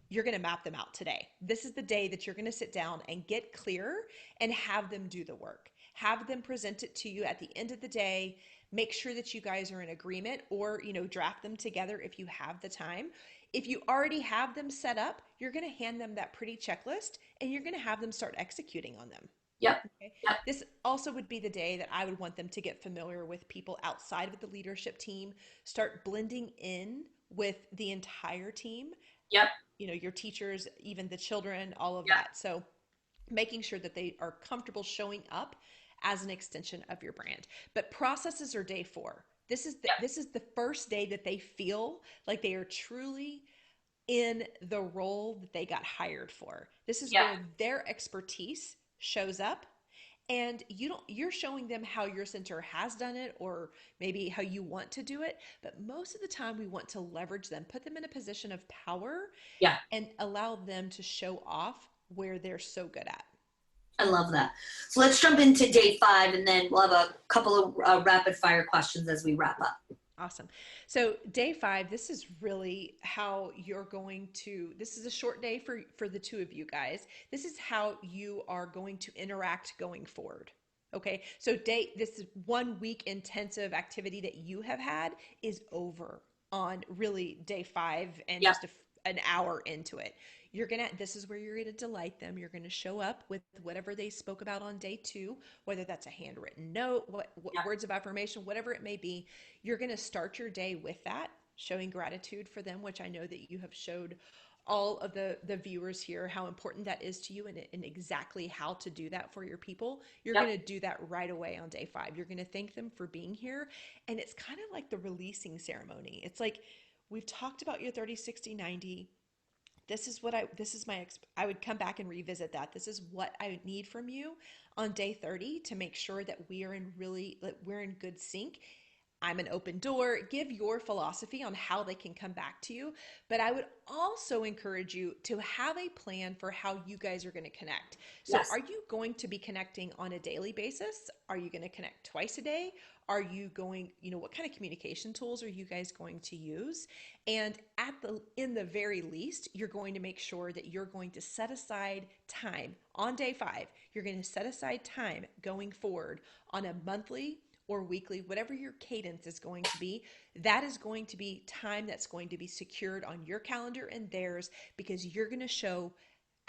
you're going to map them out today. This is the day that you're going to sit down and get clear and have them do the work. Have them present it to you at the end of the day. Make sure that you guys are in agreement, or, draft them together if you have the time. If you already have them set up, you're going to hand them that pretty checklist and you're going to have them start executing on them. Yep. Okay. Yep. This also would be the day that I would want them to get familiar with people outside of the leadership team, start blending in with the entire team, Yep. your teachers, even the children, all of Yep. that. So making sure that they are comfortable showing up as an extension of your brand. But processes are day 4. Yep. This is the first day that they feel like they are truly in the role that they got hired for. This is Yep. where their expertise shows up, and you're showing them how your center has done it, or maybe how you want to do it, but most of the time we want to leverage them, put them in a position of power, Yeah. and allow them to show off where they're so good at. I love that. So let's jump into day 5, and then we'll have a couple of rapid fire questions as we wrap up. Awesome. So day 5, this is really how you're going to, this is a short day for the two of you guys. This is how you are going to interact going forward. Okay. So this 1 week intensive activity that you have had is over on really day 5 and Yep. just an hour into it. This is where you're going to delight them. You're going to show up with whatever they spoke about on day 2, whether that's a handwritten note, what Yep. words of affirmation, whatever it may be. You're going to start your day with that, showing gratitude for them, which I know that you have showed all of the viewers here how important that is to you, and exactly how to do that for your people. You're Yep. going to do that right away on day 5. You're going to thank them for being here. And it's kind of like the releasing ceremony. It's like, we've talked about your 30, 60, 90. I would come back and revisit that. This is what I need from you on day 30 to make sure that we're in good sync. I'm an open door. Give your philosophy on how they can come back to you. But I would also encourage you to have a plan for how you guys are going to connect. So Yes. are you going to be connecting on a daily basis? Are you going to connect twice a day? Are you going, what kind of communication tools are you guys going to use? And in the very least, you're going to make sure that you're going to set aside time on day 5. You're going to set aside time going forward on a monthly or weekly, whatever your cadence is going to be. That is going to be time that's going to be secured on your calendar and theirs, because you're going to show,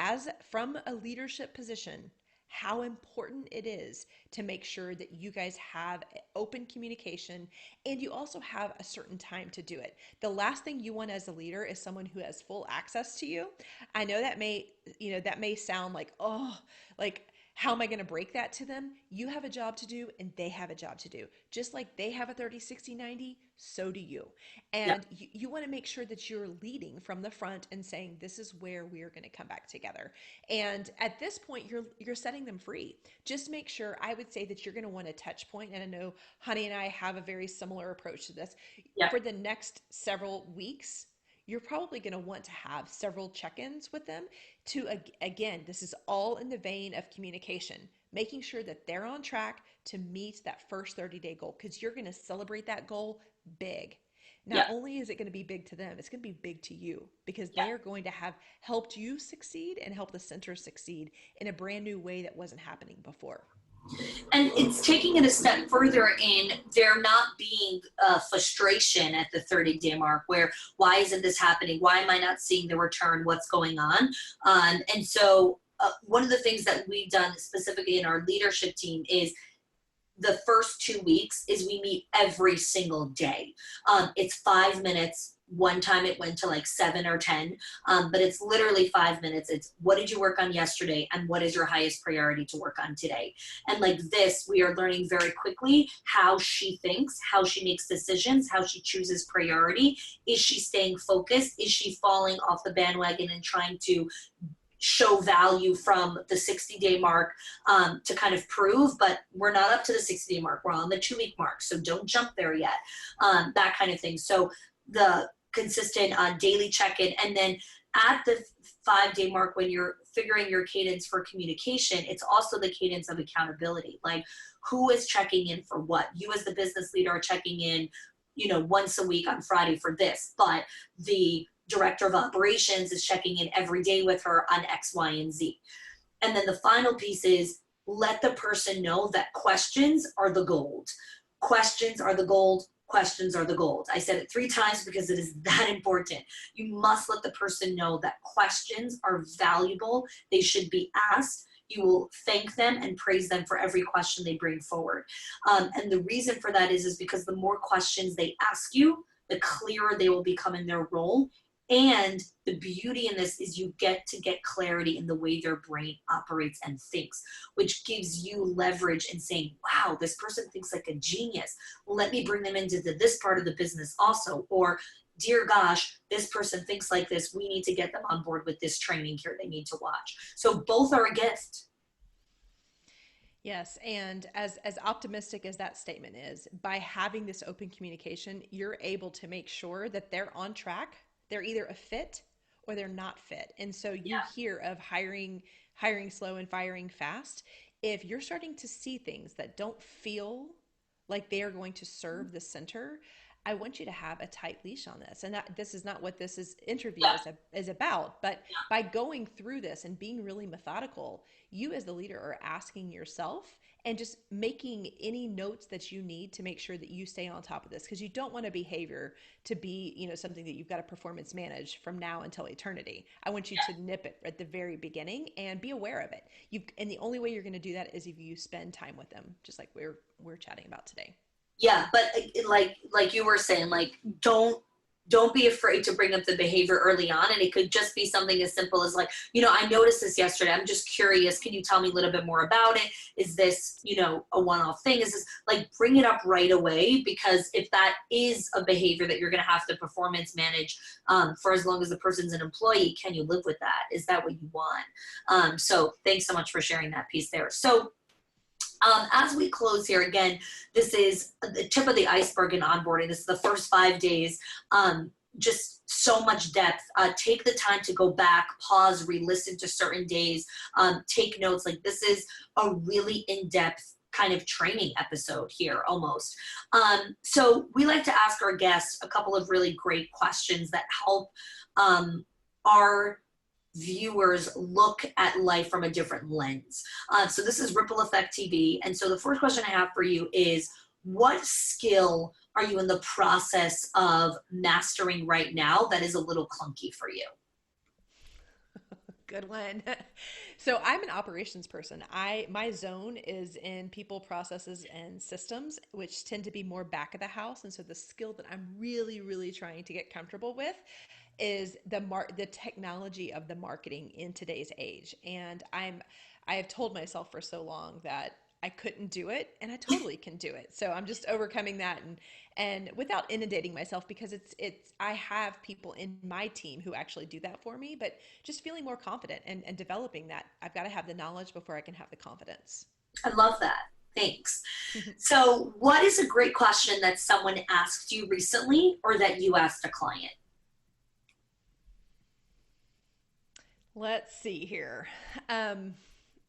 as from a leadership position, how important it is to make sure that you guys have open communication, and you also have a certain time to do it. The last thing you want as a leader is someone who has full access to you. I know that may sound like, oh, like, how am I going to break that to them? You have a job to do and they have a job to do. Just like they have a 30, 60, 90, so do you. Yep. And you want to make sure that you're leading from the front and saying, this is where we are going to come back together. And at this point, you're setting them free. Just make sure, I would say, that you're going to want a touch point. And I know Honey and I have a very similar approach to this. Yep. For the next several weeks, you're probably going to want to have several check-ins with them to, again, this is all in the vein of communication, making sure that they're on track to meet that first 30-day goal, because you're going to celebrate that goal big. Not Yep. only is it going to be big to them, it's going to be big to you, because Yep. they are going to have helped you succeed and help the center succeed in a brand new way that wasn't happening before. And it's taking it a step further in there not being frustration at the 30-day mark, where why isn't this happening? Why am I not seeing the return? What's going on? And so one of the things that we've done specifically in our leadership team is the first 2 weeks is we meet every single day. It's 5 minutes. One time it went to like 7 or 10, but it's literally 5 minutes. It's, what did you work on yesterday, and what is your highest priority to work on today? And like this, we are learning very quickly how she thinks, how she makes decisions, how she chooses priority. Is she staying focused? Is she falling off the bandwagon and trying to show value from the 60-day mark to kind of prove, but we're not up to the 60-day mark. We're on the 2-week mark, so don't jump there yet. That kind of thing. So the consistent daily check-in, and then at the 5-day mark, when you're figuring your cadence for communication, it's also the cadence of accountability. Like, who is checking in for what? You as the business leader are checking in once a week on Friday for this, but the director of operations is checking in every day with her on X, Y, and Z. And then the final piece is let the person know that questions are the gold. Questions are the gold. Questions are the gold. I said it 3 times because it is that important. You must let the person know that questions are valuable. They should be asked. You will thank them and praise them for every question they bring forward. And the reason for that is because the more questions they ask you, the clearer they will become in their role. And the beauty in this is you get to get clarity in the way their brain operates and thinks, which gives you leverage in saying, wow, this person thinks like a genius. Let me bring them into this part of the business also. Or, dear gosh, this person thinks like this. We need to get them on board with this training here they need to watch. So both are a gift. Yes, and as optimistic as that statement is, by having this open communication, you're able to make sure that they're on track. They're either a fit or they're not fit. And so you Yeah. hear of hiring slow and firing fast. If you're starting to see things that don't feel like they are going to serve the center, I want you to have a tight leash on this. And this is not what this interview Yeah. is about. But by going through this and being really methodical, you as the leader are asking yourself and just making any notes that you need to make sure that you stay on top of this, because you don't want a behavior to be, something that you've got to performance manage from now until eternity. I want you to nip it at the very beginning and be aware of it. And the only way you're going to do that is if you spend time with them, just like we're chatting about today. Yeah, but like you were saying, like don't be afraid to bring up the behavior early on. And it could just be something as simple as like, I noticed this yesterday. I'm just curious. Can you tell me a little bit more about it? Is this, a one-off thing? Is this like, bring it up right away? Because if that is a behavior that you're going to have to performance manage for as long as the person's an employee, can you live with that? Is that what you want? So thanks so much for sharing that piece there. So as we close here, again, this is the tip of the iceberg in onboarding. This is the first 5 days. Just so much depth. Take the time to go back, pause, re-listen to certain days, take notes. Like, this is a really in-depth kind of training episode here almost. So we like to ask our guests a couple of really great questions that help our viewers look at life from a different lens. So this is Ripple Effect TV. And so the first question I have for you is, what skill are you in the process of mastering right now that is a little clunky for you? Good one. So I'm an operations person. My zone is in people, processes, and systems, which tend to be more back of the house. And so the skill that I'm really, really trying to get comfortable with is the technology of the marketing in today's age. And I have told myself for so long that I couldn't do it, and I totally can do it. So I'm just overcoming that, and without inundating myself, because I have people in my team who actually do that for me, but just feeling more confident and developing that. I've got to have the knowledge before I can have the confidence. I love that. Thanks. So what is a great question that someone asked you recently or that you asked a client? Let's see here.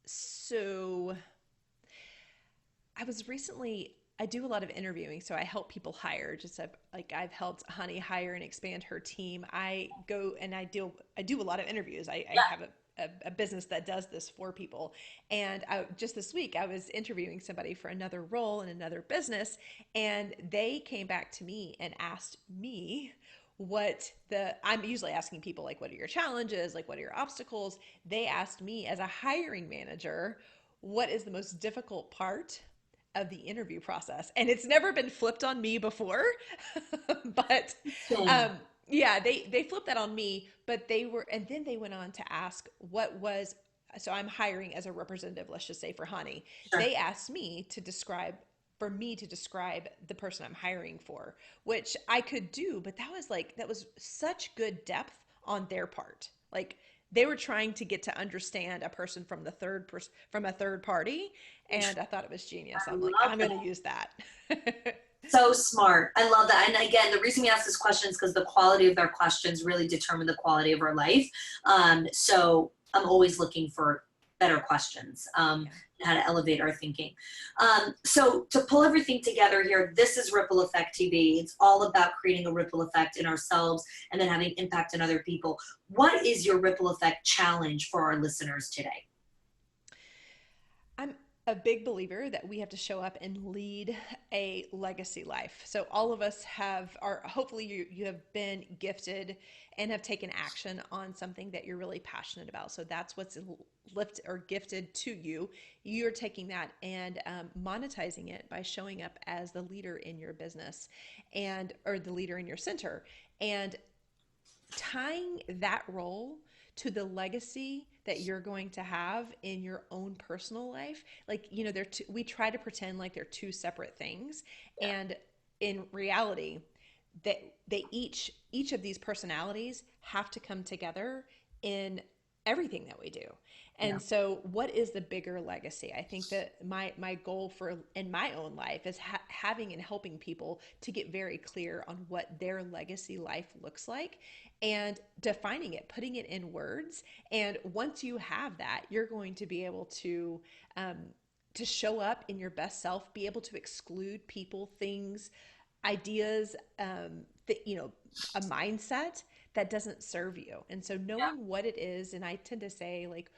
So I do a lot of interviewing, so I help people hire. I've helped Honey hire and expand her team. I go and I do a lot of interviews. I have a business that does this for people. And just this week, I was interviewing somebody for another role in another business, and they came back to me and asked me I'm usually asking people, like, what are your challenges? Like, what are your obstacles? They asked me as a hiring manager, what is the most difficult part of the interview process? And it's never been flipped on me before, but Yeah. yeah, they flipped that on me, but and then they went on to ask so I'm hiring as a representative, let's just say, for Honey. Sure. They asked me for me to describe the person I'm hiring for, which I could do, but that was such good depth on their part. Like, they were trying to get to understand a person from from a third party, and I thought it was genius. I I'm like, love I'm that. going to use that. So smart. I love that. And again, the reason we ask this question is because the quality of their questions really determine the quality of our life. So I'm always looking for better questions, Yeah. how to elevate our thinking. So to pull everything together here, this is Ripple Effect TV. It's all about creating a ripple effect in ourselves and then having impact on other people. What is your ripple effect challenge for our listeners today? I'm a big believer that we have to show up and lead a legacy life. So all of us have are hopefully you have been gifted and have taken action on something that you're really passionate about. So that's what's lift or gifted to you. You're taking that and monetizing it by showing up as the leader in your business and or the leader in your center and tying that role to the legacy that you're going to have in your own personal life. Like, we try to pretend like they're two separate things, and in reality that each of these personalities have to come together in everything that we do. Yeah. And so what is the bigger legacy? I think that my goal for in my own life is having and helping people to get very clear on what their legacy life looks like and defining it, putting it in words. And once you have that, you're going to be able to show up in your best self, be able to exclude people, things, ideas, that a mindset that doesn't serve you. And so knowing what it is, and I tend to say like,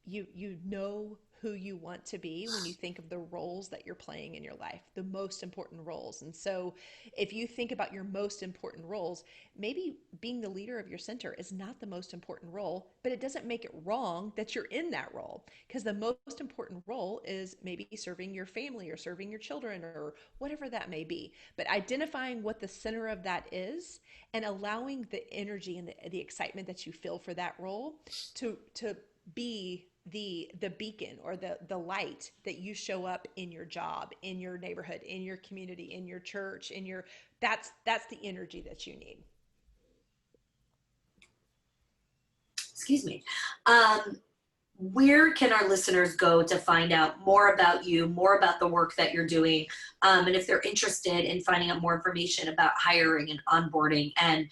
you know who you want to be when you think of the roles that you're playing in your life, the most important roles. And so if you think about your most important roles, maybe being the leader of your center is not the most important role, but it doesn't make it wrong that you're in that role, because the most important role is maybe serving your family or serving your children or whatever that may be. But identifying what the center of that is and allowing the energy and the excitement that you feel for that role to be the beacon or the light that you show up in your job, in your neighborhood, in your community, in your church, in your that's the energy that you need. Excuse me. Um, where can our listeners go to find out more about you, more about the work that you're doing, and if they're interested in finding out more information about hiring and onboarding and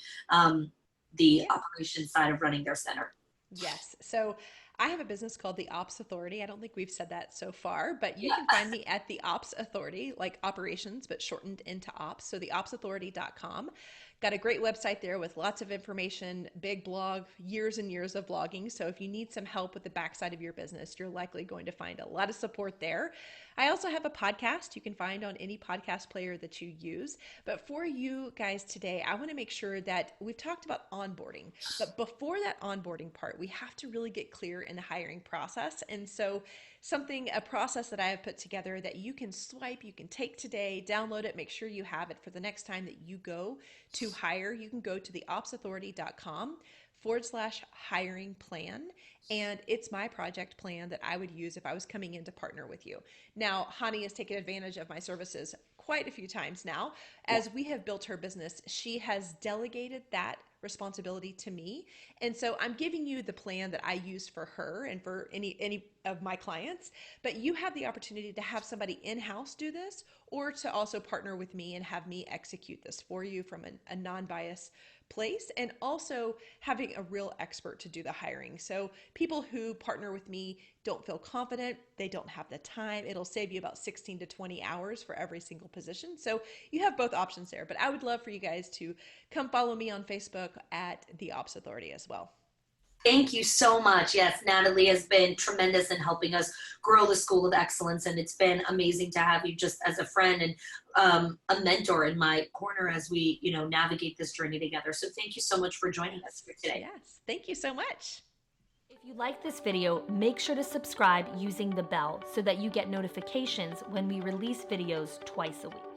the Yeah. operation side of running their center? Yes. So I have a business called the Ops Authority. I don't think we've said that so far, but you can find me at the Ops Authority, like operations, but shortened into ops. So theopsauthority.com. Got a great website there with lots of information, big blog, years and years of blogging. So if you need some help with the backside of your business, you're likely going to find a lot of support there. I also have a podcast you can find on any podcast player that you use. But for you guys today, I want to make sure that we've talked about onboarding. But before that onboarding part, we have to really get clear in the hiring process. And so a process that I have put together that you can swipe, you can take today, download it, make sure you have it for the next time that you go to hire. You can go to theopsauthority.com/hiring plan. And it's my project plan that I would use if I was coming in to partner with you. Now, Hani has taken advantage of my services quite a few times now. Yeah. As we have built her business, she has delegated that responsibility to me. And so I'm giving you the plan that I use for her and for any of my clients, but you have the opportunity to have somebody in-house do this or to also partner with me and have me execute this for you from a non-biased place, and also having a real expert to do the hiring. So people who partner with me don't feel confident, they don't have the time. It'll save you about 16 to 20 hours for every single position. So you have both options there, but I would love for you guys to come follow me on Facebook at The Ops Authority as well. Thank you so much. Yes, Natalie has been tremendous in helping us grow the School of Excellence, and it's been amazing to have you just as a friend and a mentor in my corner as we, navigate this journey together. So thank you so much for joining us here today. Yes. Thank you so much. If you like this video, make sure to subscribe using the bell so that you get notifications when we release videos twice a week.